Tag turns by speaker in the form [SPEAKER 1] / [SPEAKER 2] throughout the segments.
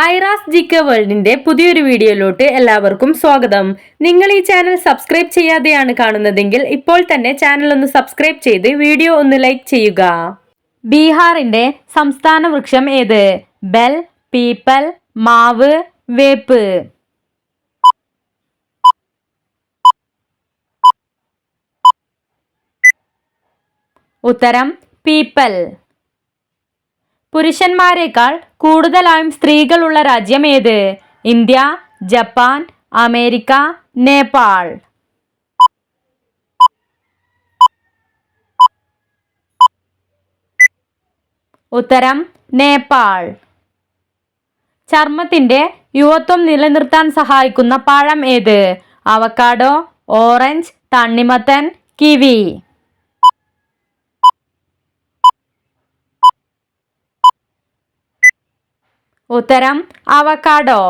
[SPEAKER 1] Aira's GK വേൾഡിന്റെ പുതിയൊരു വീഡിയോയിലോട്ട് എല്ലാവർക്കും സ്വാഗതം. നിങ്ങൾ ഈ ചാനൽ സബ്സ്ക്രൈബ് ചെയ്യാതെയാണ് കാണുന്നതെങ്കിൽ ഇപ്പോൾ തന്നെ ചാനൽ ഒന്ന് സബ്സ്ക്രൈബ് ചെയ്ത് വീഡിയോ ഒന്ന് ലൈക്ക് ചെയ്യുക. ബീഹാറിന്റെ സംസ്ഥാന വൃക്ഷം ഏത്? ബെൽ, പീപ്പൽ, മാവ്, വേപ്പ്. ഉത്തരം പീപ്പൽ. പുരുഷന്മാരെക്കാൾ കൂടുതലായും സ്ത്രീകളുള്ള രാജ്യം ഏത്? India, Japan, America, Nepal. ഉത്തരം നേപ്പാൾ. ചർമ്മത്തിന്റെ യുവത്വം നിലനിർത്താൻ സഹായിക്കുന്ന പഴം ഏത്? അവക്കാഡോ, ഓറഞ്ച്, തണ്ണിമത്തൻ, കിവി. ഉത്തരം അവക്കാഡോ.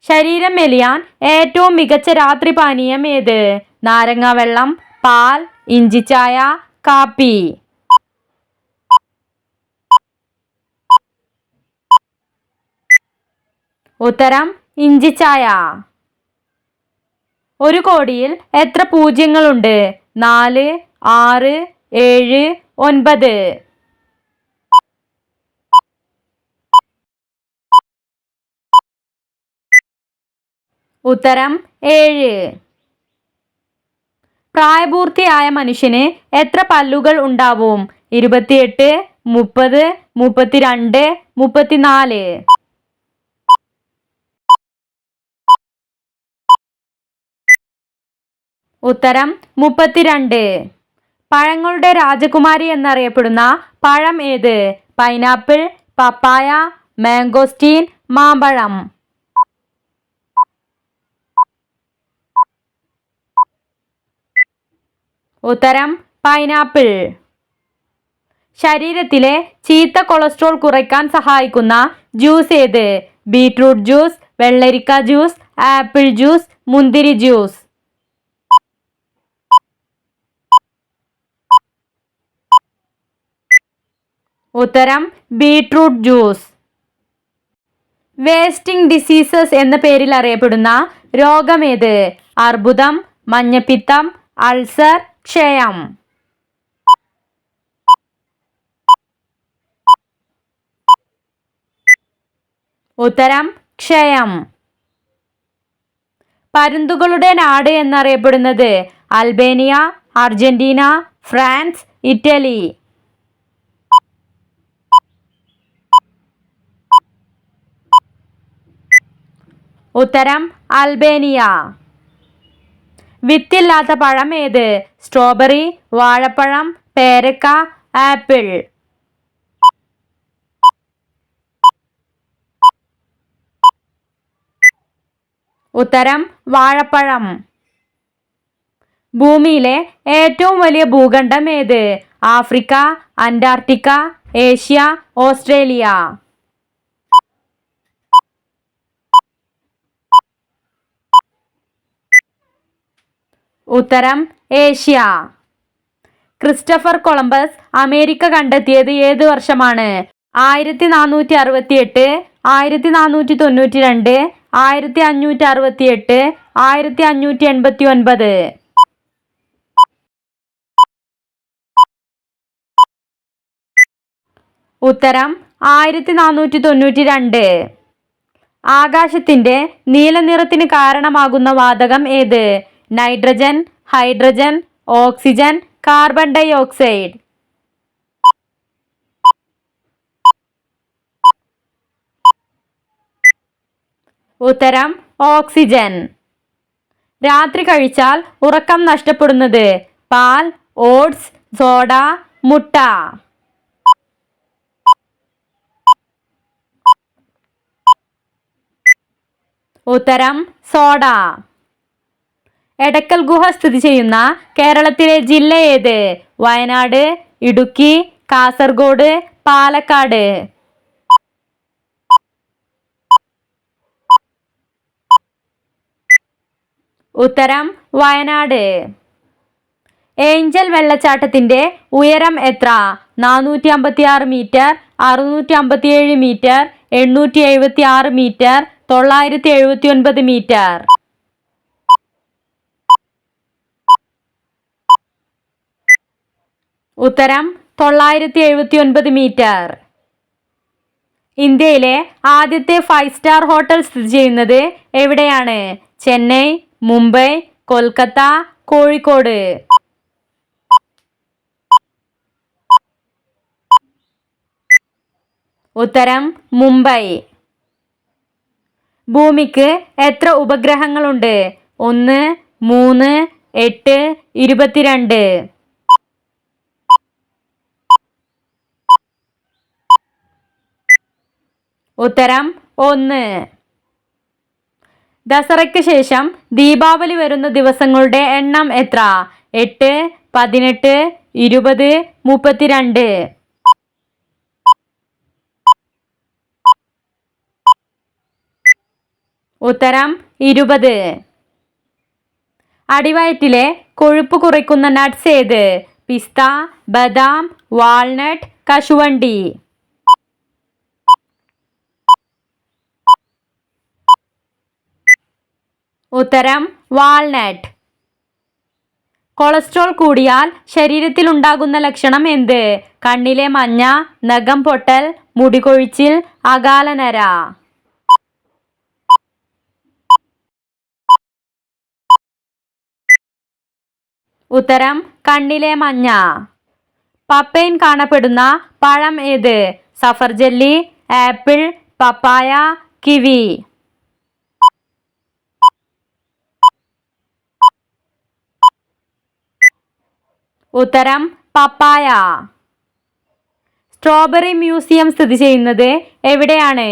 [SPEAKER 1] ശരീരം മെലിയാൻ ഏറ്റവും മികച്ച രാത്രി പാനീയം ഏത്? നാരങ്ങ വെള്ളം, പാൽ, ഇഞ്ചിച്ചായ, കാപ്പി. ഉത്തരം ഇഞ്ചിച്ചായ. ഒരു കോടിയിൽ എത്ര പൂജ്യങ്ങളുണ്ട്? 4, 6, 7, 9. ഉത്തരം 7. പ്രായപൂർത്തിയായ മനുഷ്യന് എത്ര പല്ലുകൾ ഉണ്ടാവും? 28, 30, 32, 34. ഉത്തരം 32. പഴങ്ങളുടെ രാജകുമാരി എന്നറിയപ്പെടുന്ന പഴം ഏത്? പൈനാപ്പിൾ, പപ്പായ, മാംഗോസ്റ്റീൻ, മാമ്പഴം. ഉത്തരം പൈനാപ്പിൾ. ശരീരത്തിലെ ചീത്ത കൊളസ്ട്രോൾ കുറയ്ക്കാൻ സഹായിക്കുന്ന ജ്യൂസ് ഏത്? ബീറ്റ്റൂട്ട് ജ്യൂസ്, വെള്ളരിക്ക ജ്യൂസ്, ആപ്പിൾ ജ്യൂസ്, മുന്തിരി ജ്യൂസ്. ഉത്തരം ബീറ്റ്റൂട്ട് ജ്യൂസ്. വേസ്റ്റിംഗ് ഡിസീസസ് എന്ന പേരിൽ അറിയപ്പെടുന്ന രോഗമേത്? അർബുദം, മഞ്ഞപ്പിത്തം, അൾസർ, ക്ഷയം. ഉത്തരം ക്ഷയം. പരുന്തുകളുടെ നാട് എന്നറിയപ്പെടുന്നത്? Albania, Argentina, France, Italy. ഉത്തരം അൽബേനിയ. വിത്തില്ലാത്ത പഴം ഏത്? സ്ട്രോബെറി, വാഴപ്പഴം, പേരക്ക, ആപ്പിൾ. ഉത്തരം വാഴപ്പഴം. ഭൂമിയിലെ ഏറ്റവും വലിയ ഭൂഖണ്ഡം ഏത്? Africa, Antarctica, Asia, Australia. ഉത്തരം ഏഷ്യ. ക്രിസ്റ്റഫർ കൊളംബസ് അമേരിക്ക കണ്ടെത്തിയത് ഏത് വർഷമാണ്? 1468, 1492, 1568, 1589. ഉത്തരം 1492. ആകാശത്തിന്റെ നീലനിറത്തിന് കാരണമാകുന്ന വാതകം ഏത്? Nitrogen, hydrogen, oxygen, carbon dioxide. ഉത്തരം ഓക്സിജൻ. രാത്രി കഴിച്ചാൽ ഉറക്കം നഷ്ടപ്പെടുന്നത്? പാൽ, ഓട്സ്, സോഡ, മുട്ട. ഉത്തരം സോഡ. എടക്കൽ ഗുഹ സ്ഥിതി ചെയ്യുന്ന കേരളത്തിലെ ജില്ല ഏത്? വയനാട്, ഇടുക്കി, കാസർഗോഡ്, പാലക്കാട്. ഉത്തരം വയനാട്. ഏഞ്ചൽ വെള്ളച്ചാട്ടത്തിന്റെ ഉയരം എത്ര? 456 മീറ്റർ, 657 മീറ്റർ, 876 മീറ്റർ 979 മീറ്റർ. ഉത്തരം 979 മീറ്റർ. ഇന്ത്യയിലെ ആദ്യത്തെ 5 സ്റ്റാർ ഹോട്ടൽ സ്ഥിതി ചെയ്യുന്നത് എവിടെയാണ്? ചെന്നൈ, മുംബൈ, കൊൽക്കത്ത, കോഴിക്കോട്. ഉത്തരം മുംബൈ. ഭൂമിക്ക് എത്ര ഉപഗ്രഹങ്ങളുണ്ട്? 1, 3, 8, 22. ഉത്തരം 1. ദസറയ്ക്ക് ശേഷം ദീപാവലി വരുന്ന ദിവസങ്ങളുടെ എണ്ണം എത്ര? 8, 18, 20, 32. ഉത്തരം 20. അടിവയറ്റിലെ കൊഴുപ്പ് കുറയ്ക്കുന്ന നട്ട്സ് ഏത്? പിസ്ത, ബദാം, വാൾനട്ട്, കശുവണ്ടി. ഉത്തരം വാൾനട്ട്. കൊളസ്ട്രോൾ കൂടിയാൽ ശരീരത്തിൽ ഉണ്ടാകുന്ന ലക്ഷണം എന്ത്? കണ്ണിലെ മഞ്ഞ, നഖം പൊട്ടൽ, മുടികൊഴിച്ചിൽ, അകാലനര. ഉത്തരം കണ്ണിലെ മഞ്ഞ. പപ്പൈൻ കാണപ്പെടുന്ന പഴം ഏത്? സഫർജല്ലി, ആപ്പിൾ, പപ്പായ, കിവി. ഉത്തരം പപ്പായ. സ്ട്രോബെറി മ്യൂസിയം സ്ഥിതി ചെയ്യുന്നത് എവിടെയാണ്?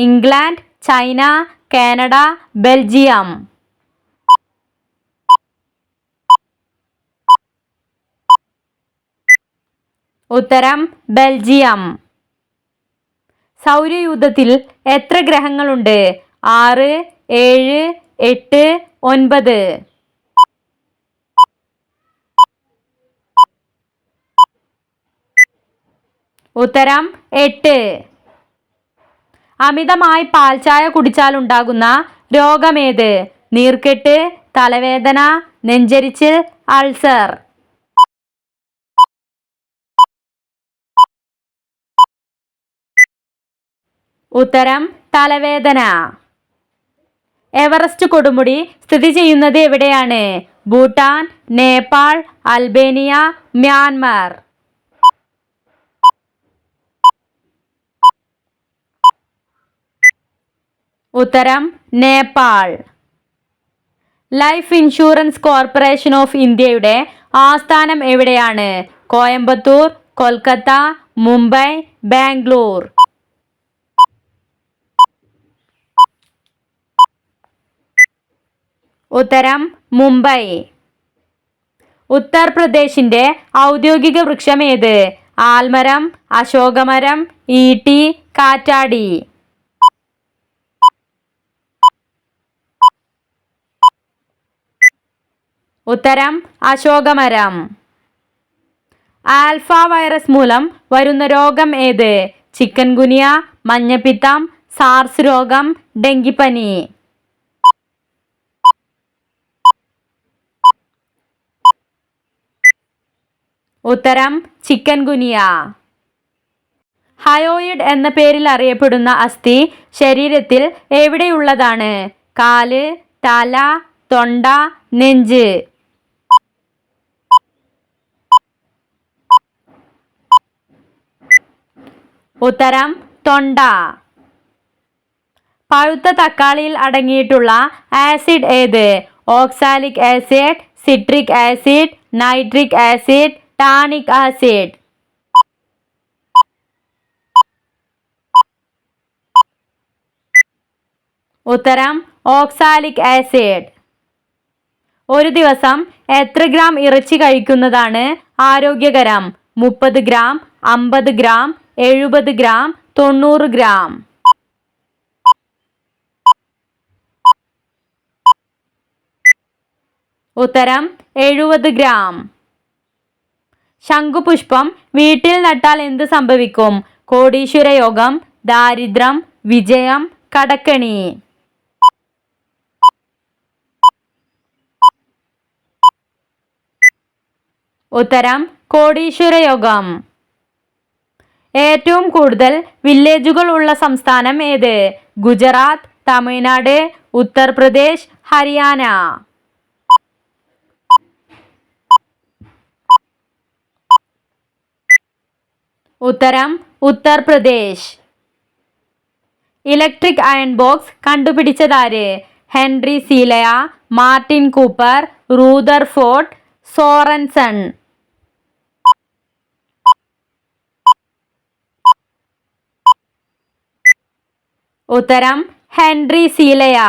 [SPEAKER 1] England, China, Canada, Belgium. ഉത്തരം ബെൽജിയം. സൗരയൂഥത്തിൽ എത്ര ഗ്രഹങ്ങളുണ്ട്? 6, 7, 8, 9. ഉത്തരം 8. അമിതമായി പാൽച്ചായ കുടിച്ചാൽ ഉണ്ടാകുന്ന രോഗമേത്? നീർക്കെട്ട്, തലവേദന, നെഞ്ചരിച്ചിൽ, അൾസർ. ഉത്തരം തലവേദന. എവറസ്റ്റ് കൊടുമുടി സ്ഥിതി ചെയ്യുന്നത് എവിടെയാണ്? Bhutan, Nepal, Albania, Myanmar. ഉത്തരം Nepal. Life insurance corporation of ഇന്ത്യയുടെ ആസ്ഥാനം എവിടെയാണ്? കോയമ്പത്തൂർ, കൊൽക്കത്ത, മുംബൈ, ബാംഗ്ലൂർ. ഉത്തരം മുംബൈ. ഉത്തർപ്രദേശിന്റെ ഔദ്യോഗിക വൃക്ഷം ഏത്? ആൽമരം, അശോകമരം, ഈട്ടി, കാറ്റാടി. ഉത്തരം അശോകമരം. ആൽഫ വൈറസ് മൂലം വരുന്ന രോഗം ഏത്? ചിക്കൻ ഗുനിയ, മഞ്ഞപ്പിത്തം, സാർസ് രോഗം, ഡെങ്കിപ്പനി. ഉത്തരം ചിക്കൻ ഗുനിയ. ഹയോയിഡ് എന്ന പേരിൽ അറിയപ്പെടുന്ന അസ്ഥി ശരീരത്തിൽ എവിടെയുള്ളതാണ്? കാല്, തല, തൊണ്ട, നെഞ്ച്. ഉത്തരം തൊണ്ട. പഴുത്ത തക്കാളിയിൽ അടങ്ങിയിട്ടുള്ള ആസിഡ് ഏത്? Oxalic acid, citric acid, nitric acid, tannic acid. ഉത്തരം ഓക്സാലിക് ആസിഡ്. ഒരു ദിവസം എത്ര ഗ്രാം ഇറച്ചി കഴിക്കുന്നതാണ് ആരോഗ്യകരം? 30 ഗ്രാം, 50 ഗ്രാം, 70 ഗ്രാം, 90 ഗ്രാം. ഉത്തരം 70 ഗ്രാം. ശംഖുപുഷ്പം വീട്ടിൽ നട്ടാൽ എന്ത് സംഭവിക്കും? കോടീശ്വര യോഗം, ദാരിദ്ര്യം, വിജയം, കടക്കണി. ഉത്തരം കോടീശ്വര യോഗം. ഏറ്റവും കൂടുതൽ വില്ലേജുകൾ ഉള്ള സംസ്ഥാനം ഏത്? ഗുജറാത്ത്, തമിഴ്നാട്, ഉത്തർപ്രദേശ്, ഹരിയാന. ഉത്തരം ഉത്തർപ്രദേശ്. ഇലക്ട്രിക് അയൺ ബോക്സ് കണ്ടുപിടിച്ചതാര്? Henry Seeley, Martin Cooper, Rutherford, Sorensen. ഉത്തരം ഹെൻറി സീലയ.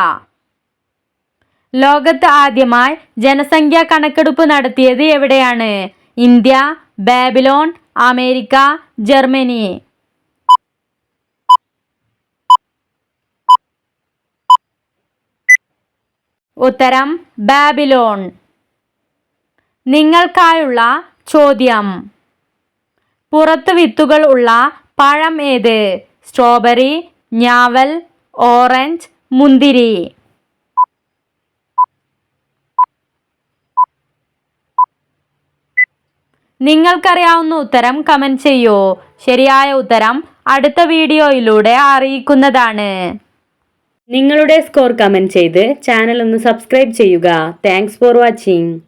[SPEAKER 1] ലോകത്ത് ആദ്യമായി ജനസംഖ്യാ കണക്കെടുപ്പ് നടത്തിയത് എവിടെയാണ്? India, Babylon, America, Germany. ഉത്തരം ബാബിലോൺ. നിങ്ങൾക്കായുള്ള ചോദ്യം. പുറത്ത് വിത്തുകൾ ഉള്ള പഴം ഏത്? സ്ട്രോബെറി, ഞാവൽ, ഓറഞ്ച്, മുന്തിരി. നിങ്ങൾക്കറിയാവുന്ന ഉത്തരം കമന്റ് ചെയ്യൂ. ശരിയായ ഉത്തരം അടുത്ത വീഡിയോയിലൂടെ അറിയിക്കുന്നതാണ്. നിങ്ങളുടെ സ്കോർ കമന്റ് ചെയ്ത് ചാനൽ ഒന്ന് സബ്സ്ക്രൈബ് ചെയ്യുക. Thanks for watching.